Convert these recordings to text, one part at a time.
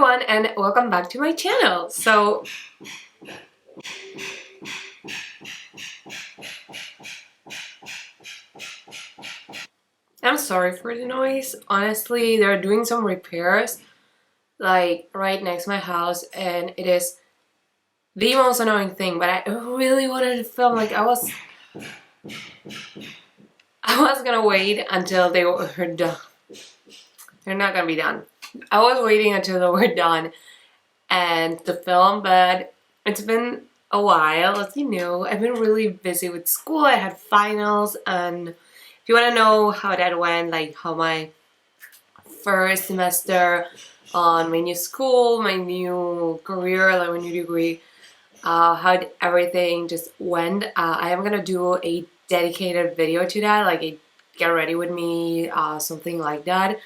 everyone, and welcome back to my channel. I'm sorry for the noise. Honestly, they're doing some repairs like right next to my house, and it is the most annoying thing, but I really wanted to film. Like I was gonna wait until they were done. They're not gonna be done. I was waiting until they were done and to film, but it's been a while. As you know, I've been really busy with school. I had finals, and if you want to know how that went, like how my first semester on my new school, my new career, like my new degree, how everything just went, I am gonna do a dedicated video to that, like a get ready with me, something like that,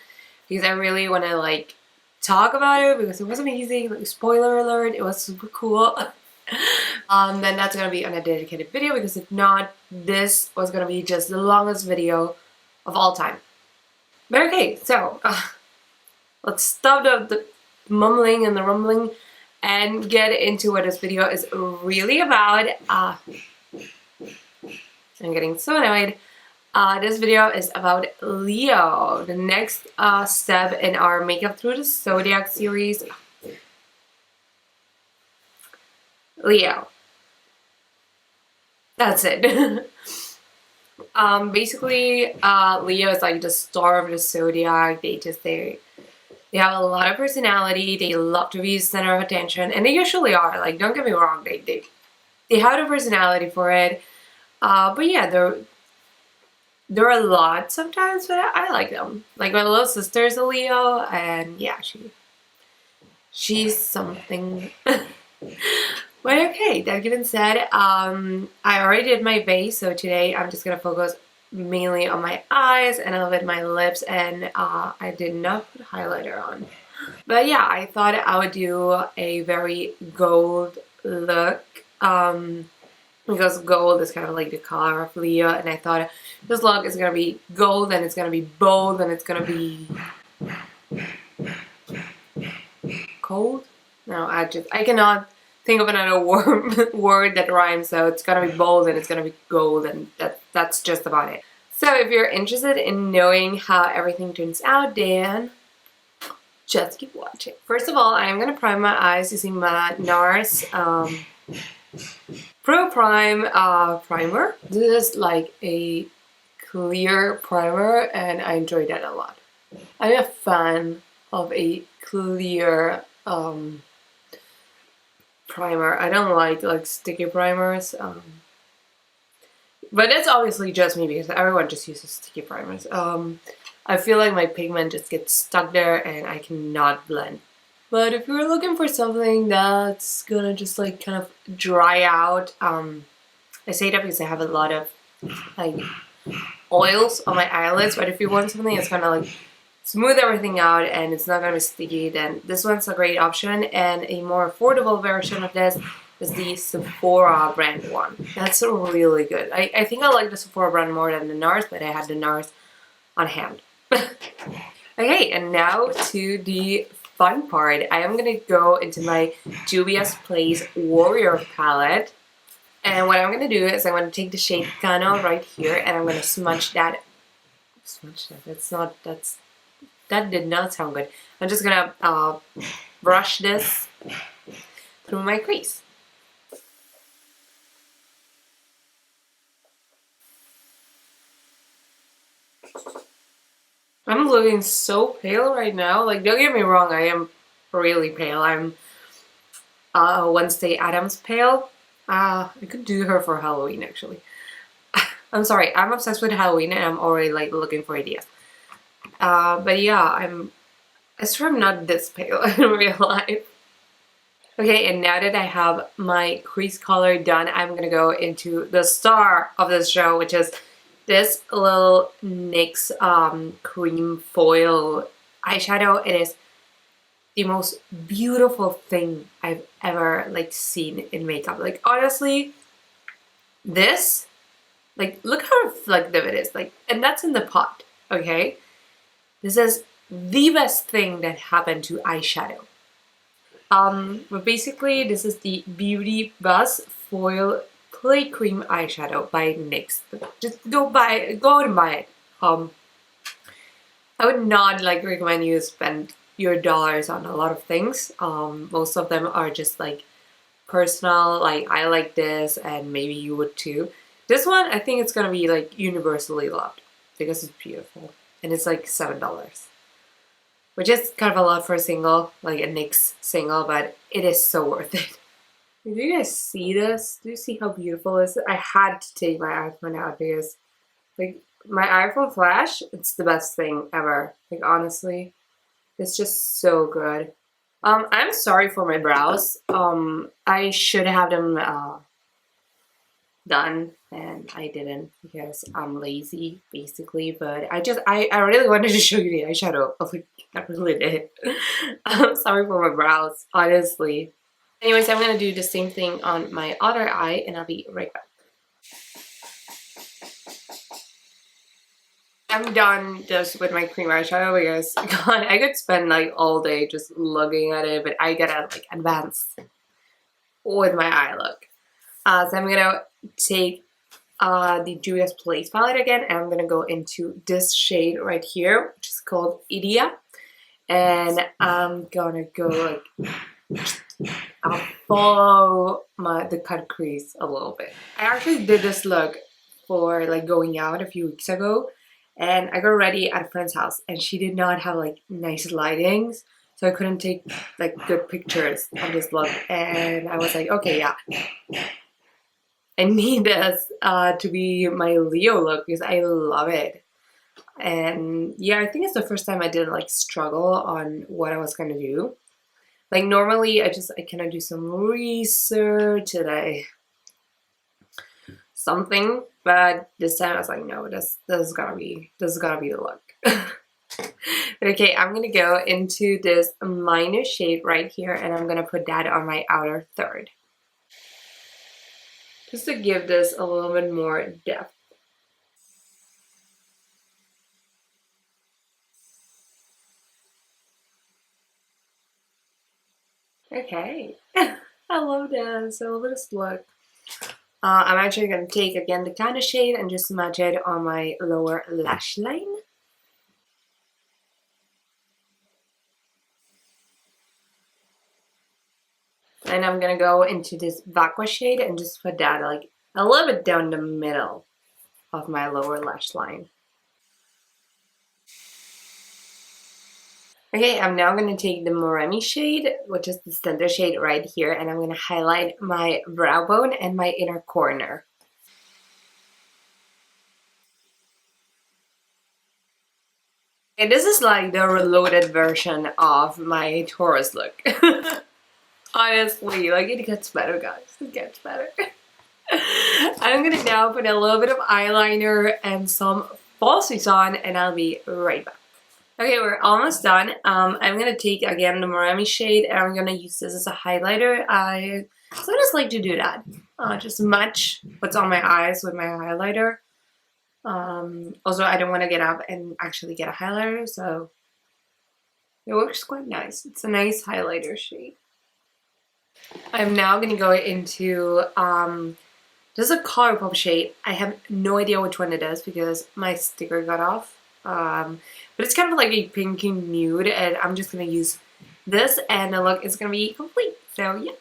because I really want to like talk about it because it was amazing. Like, spoiler alert, it was super cool. Then that's gonna be on a dedicated video, because if not, this was gonna be just the longest video of all time. But okay, so let's stop the mumbling and the rumbling and get into what this video is really about. I'm getting so annoyed. This video is about Leo, the next step in our Makeup Through the Zodiac series. Leo. That's it. Basically, Leo is like the star of the Zodiac. They have a lot of personality. They love to be the center of attention, and they usually are. Like, don't get me wrong, they have the personality for it. But yeah, they're a lot sometimes, but I like them. Like, my little sister's a Leo, and yeah, she's something. But okay, that given said, I already did my base, so today I'm just gonna focus mainly on my eyes and a little bit my lips, and I did not put highlighter on. But yeah, I thought I would do a very gold look, because gold is kind of like the color of Leo, and I thought this look is gonna be gold, and it's gonna be bold, and it's gonna be cold. No, I cannot think of another word that rhymes, so it's gonna be bold and it's gonna be gold, and that's just about it. So if you're interested in knowing how everything turns out, then just keep watching. First of all, I am gonna prime my eyes using my NARS Pro Prime primer. This is like a clear primer, and I enjoy that a lot. I'm a fan of a clear primer. I don't like sticky primers, but that's obviously just me, because everyone just uses sticky primers. I feel like my pigment just gets stuck there and I cannot blend. But if you're looking for something that's gonna just like kind of dry out, I say that because I have a lot of like oils on my eyelids, but if you want something that's gonna like smooth everything out and it's not gonna be sticky, then this one's a great option. And a more affordable version of this is the Sephora brand one. That's really good. I think I like the Sephora brand more than the NARS, but I had the NARS on hand. Okay, and now to the fun part. I am gonna go into my Juvia's Place Warrior palette, and what I'm gonna do is I'm gonna take the shade Kano right here, and I'm gonna smudge that. That did not sound good. I'm just gonna brush this through my crease. I'm looking so pale right now. Like, don't get me wrong, I am really pale. I'm Wednesday Addams pale. I could do her for Halloween, actually. I'm sorry, I'm obsessed with Halloween, and I'm already like looking for ideas. But yeah, I swear I'm not this pale in real life. Okay, and now that I have my crease color done, I'm gonna go into the star of this show, which is this little NYX cream foil eyeshadow. It is the most beautiful thing I've ever like seen in makeup. Like, honestly, this, like, look how reflective it is. Like, and that's in the pot, okay? This is the best thing that happened to eyeshadow. But basically this is the Beauty Buzz Foil Clay Cream Eyeshadow by NYX. Just go and buy it. I would not like recommend you spend your dollars on a lot of things. Most of them are just like personal, like I like this and maybe you would too. This one, I think it's gonna be like universally loved because it's beautiful and it's like $7, which is kind of a lot for a single, like a NYX single, but it is so worth it. Do you guys see this? Do you see how beautiful this is? I had to take my iPhone out because like my iPhone flash, it's the best thing ever. Like honestly, it's just so good. I'm sorry for my brows. I should have them done and I didn't because I'm lazy basically, but I really wanted to show you the eyeshadow. Oh, like, I really did. I'm sorry for my brows, honestly. Anyways, I'm gonna do the same thing on my other eye and I'll be right back. I'm done just with my cream eyeshadow because God, I could spend like all day just looking at it, but I gotta like advance with my eye look. So I'm gonna take the Juvia's Place palette again and I'm gonna go into this shade right here, which is called Idia. And I'm gonna go like, I'll follow the cut crease a little bit. I actually did this look for like going out a few weeks ago and I got ready at a friend's house and she did not have like nice lightings, so I couldn't take like good pictures of this look and I was like, okay, yeah, I need this to be my Leo look because I love it. And yeah, I think it's the first time I didn't like struggle on what I was gonna do. Like normally I kind of do some research and something, but this time I was like, no, this is gotta be the look. Okay, I'm gonna go into this minor shade right here and I'm gonna put that on my outer third. Just to give this a little bit more depth. Okay, I love this. I love this look. I'm actually going to take again the kind of shade and just match it on my lower lash line. And I'm going to go into this Vaqua shade and just put that like a little bit down the middle of my lower lash line. Okay, I'm now going to take the Moremi shade, which is the center shade right here, and I'm going to highlight my brow bone and my inner corner. And this is like the reloaded version of my Taurus look. Honestly, like it gets better, guys. It gets better. I'm gonna now put a little bit of eyeliner and some falsies on and I'll be right back. Okay, we're almost done. I'm gonna take again the Moremi shade and I'm gonna use this as a highlighter. I just like to do that. Just match what's on my eyes with my highlighter. Also, I don't want to get up and actually get a highlighter, so it works quite nice. It's a nice highlighter shade. I'm now gonna go into this is a Colourpop shade. I have no idea which one it is because my sticker got off. But it's kind of like a pinky nude and I'm just gonna use this and the look is gonna be complete. So yeah.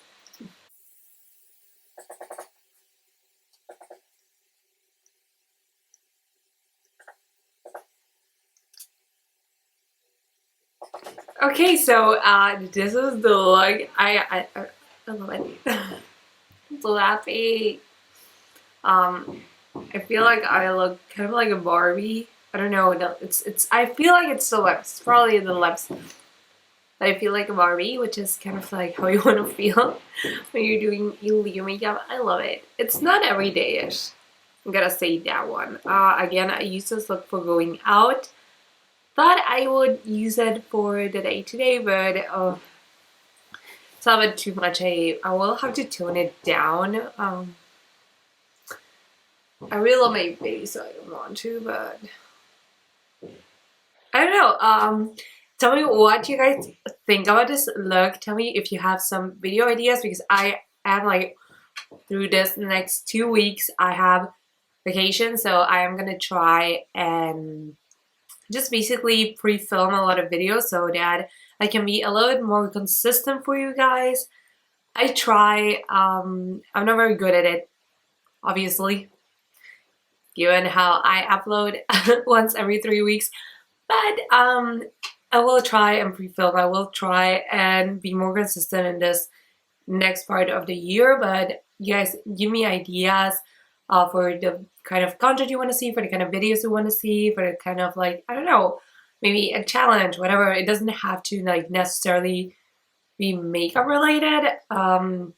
Okay, so this is the look. I love it. I'm so happy. I feel like I look kind of like a Barbie. I don't know. It's. I feel like it's the lips. It's probably the lips. But I feel like a Barbie, which is kind of like how you want to feel when you're doing your makeup. I love it. It's not everyday-ish. I'm gonna say that one. Again, I use this look for going out. Thought I would use it for the day today, but it's a bit too much. I will have to tone it down. I really love my face, so I don't want to, but I don't know. Tell me what you guys think about this look. Tell me if you have some video ideas, because I am like through this next 2 weeks I have vacation, so I am gonna try and just basically pre-film a lot of videos so that I can be a little bit more consistent for you guys. I try, I'm not very good at it, obviously, given how I upload once every 3 weeks, but I will try and pre-film. I will try and be more consistent in this next part of the year. But you guys give me ideas for the kind of content you want to see, for the kind of videos you want to see, for the kind of like, I don't know, maybe a challenge, whatever. It doesn't have to like necessarily be makeup related. But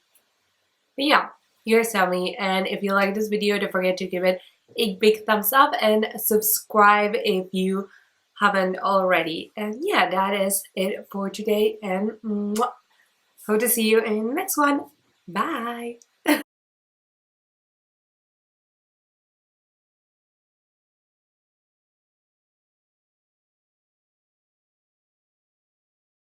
yeah, you guys tell me. And if you like this video, don't forget to give it a big thumbs up and subscribe if you haven't already. And yeah, that is it for today. And hope to see you in the next one. Bye.